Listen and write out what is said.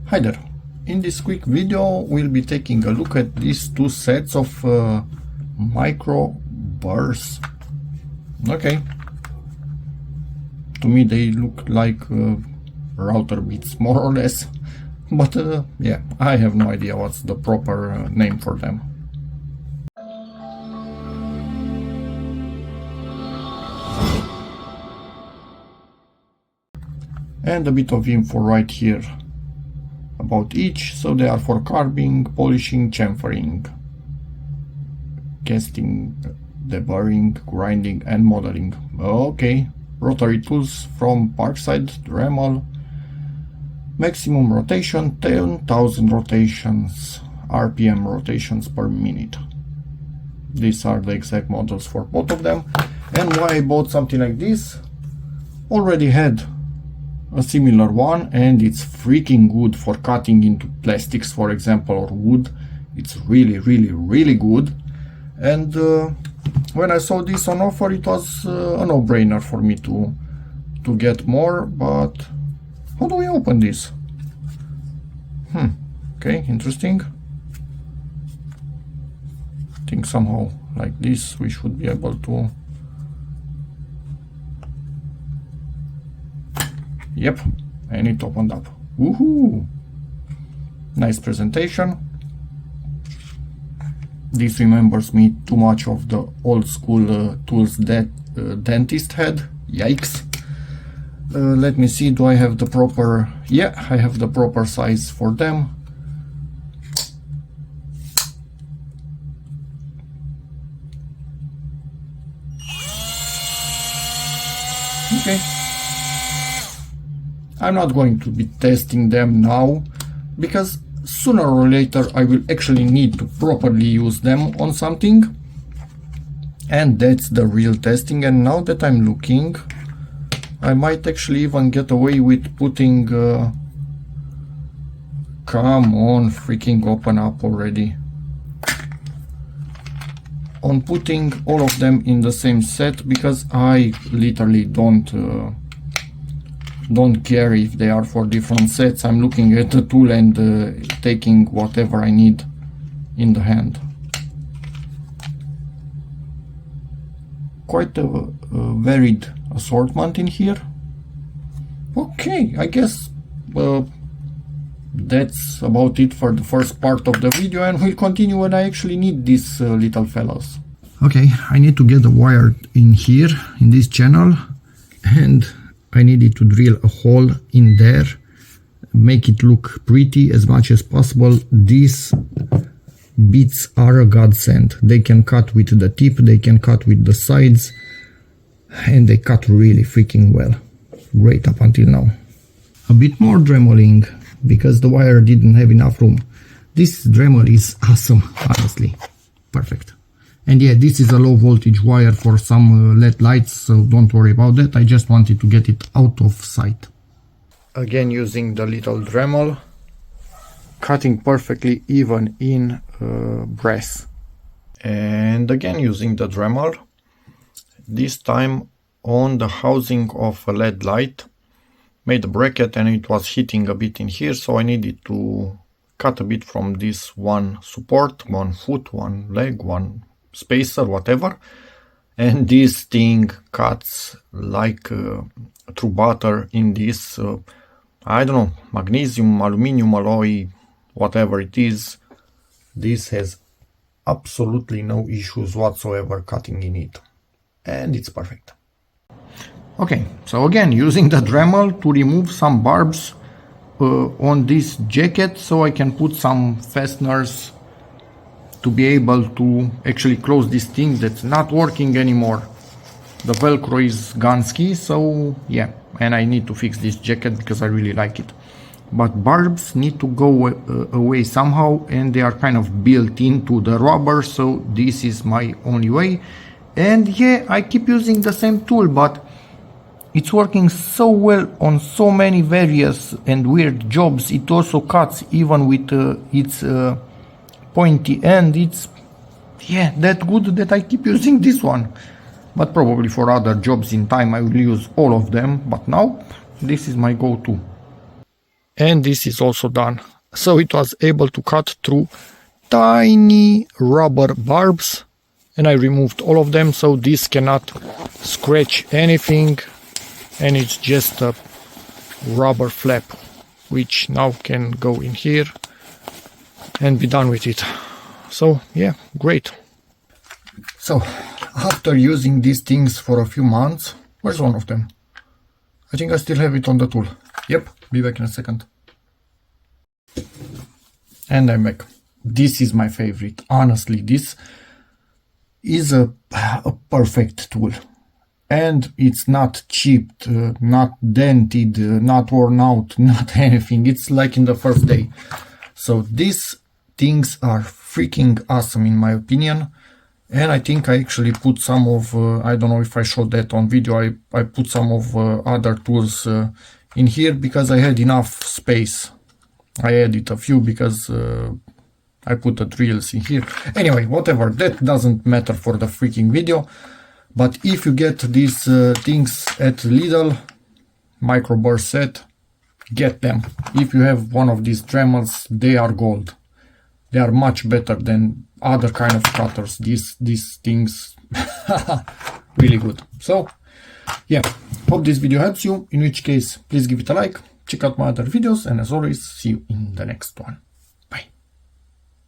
Hi there. In this quick video we'll be taking a look at these two sets of micro burrs. Okay, to me they look like router bits more or less, but yeah, I have no idea what's the proper name for them. And a bit of info right here about each. So they are for carving, polishing, chamfering, casting, deburring, grinding and modeling. Okay, rotary tools from PARKSIDE, Dremel, maximum rotation 10,000 rotations, RPM rotations per minute. These are the exact models for both of them. And why I bought something like this, already had a similar one and it's freaking good for cutting into plastics, for example, or wood. It's really good. And when I saw this on offer, it was a no-brainer for me to get more. But how do we open this? Okay, interesting. I think somehow like this we should be able to. Yep, and it opened up. Woohoo! Nice presentation. This remembers me too much of the old school tools that dentist had. Yikes. Let me see, do I have the proper... Yeah, I have the proper size for them. Okay. I'm not going to be testing them now, because sooner or later I will actually need to properly use them on something, and that's the real testing. And now that I'm looking, I might actually even get away with putting come on, freaking open up already, on putting all of them in the same set, because I literally don't care if they are for different sets. I'm looking at the tool and taking whatever I need in the hand. Quite a varied assortment in here. Okay, I guess that's about it for the first part of the video, and we'll continue when I actually need these little fellows. Okay, I need to get the wire in here, in this channel, and I needed to drill a hole in there, make it look pretty as much as possible. These bits are a godsend. They can cut with the tip, they can cut with the sides, and they cut really freaking well. Great up until now. A bit more dremeling, because the wire didn't have enough room. This Dremel is awesome, honestly. Perfect. And yeah, this is a low voltage wire for some LED lights, so don't worry about that. I just wanted to get it out of sight. Again, using the little Dremel, cutting perfectly even in brass. And again, using the Dremel, this time on the housing of a LED light. Made a bracket and it was hitting a bit in here, so I needed to cut a bit from this one support, one foot, one leg, one spacer, whatever, and this thing cuts like through butter in this I don't know, magnesium, aluminium alloy, whatever it is. This has absolutely no issues whatsoever cutting in it, and it's perfect. Okay, so again, using the Dremel to remove some barbs on this jacket, so I can put some fasteners to be able to actually close this thing that's not working anymore. The Velcro is Gansky, so yeah, and I need to fix this jacket because I really like it. But barbs need to go away somehow, and they are kind of built into the rubber, so this is my only way. And yeah, I keep using the same tool, but it's working so well on so many various and weird jobs. It also cuts even with its pointy end. It's yeah, that good that I keep using this one. But probably for other jobs in time I will use all of them, but now this is my go-to. and this is also done. So it was able to cut through tiny rubber barbs, and I removed all of them, so this cannot scratch anything, and it's just a rubber flap which now can go in here and be done with it. So yeah, great. So after using these things for a few months, where's one of them? I think I still have it on the tool. Yep, be back in a second. And I'm back. This is my favorite. Honestly, this is a perfect tool. And it's not chipped, not dented, not worn out, not anything. It's like in the first day. So these things are freaking awesome in my opinion. And I think I actually put some of, I don't know if I showed that on video, I put some of other tools in here because I had enough space. I added a few because I put the drills in here. Anyway, whatever, that doesn't matter for the freaking video. But if you get these things at Lidl, Micro Burr Set, get them. If you have one of these Dremels, they are gold. They are much better than other kind of cutters. These things, really good. So, yeah, hope this video helps you. In which case, please give it a like, check out my other videos, and as always, see you in the next one.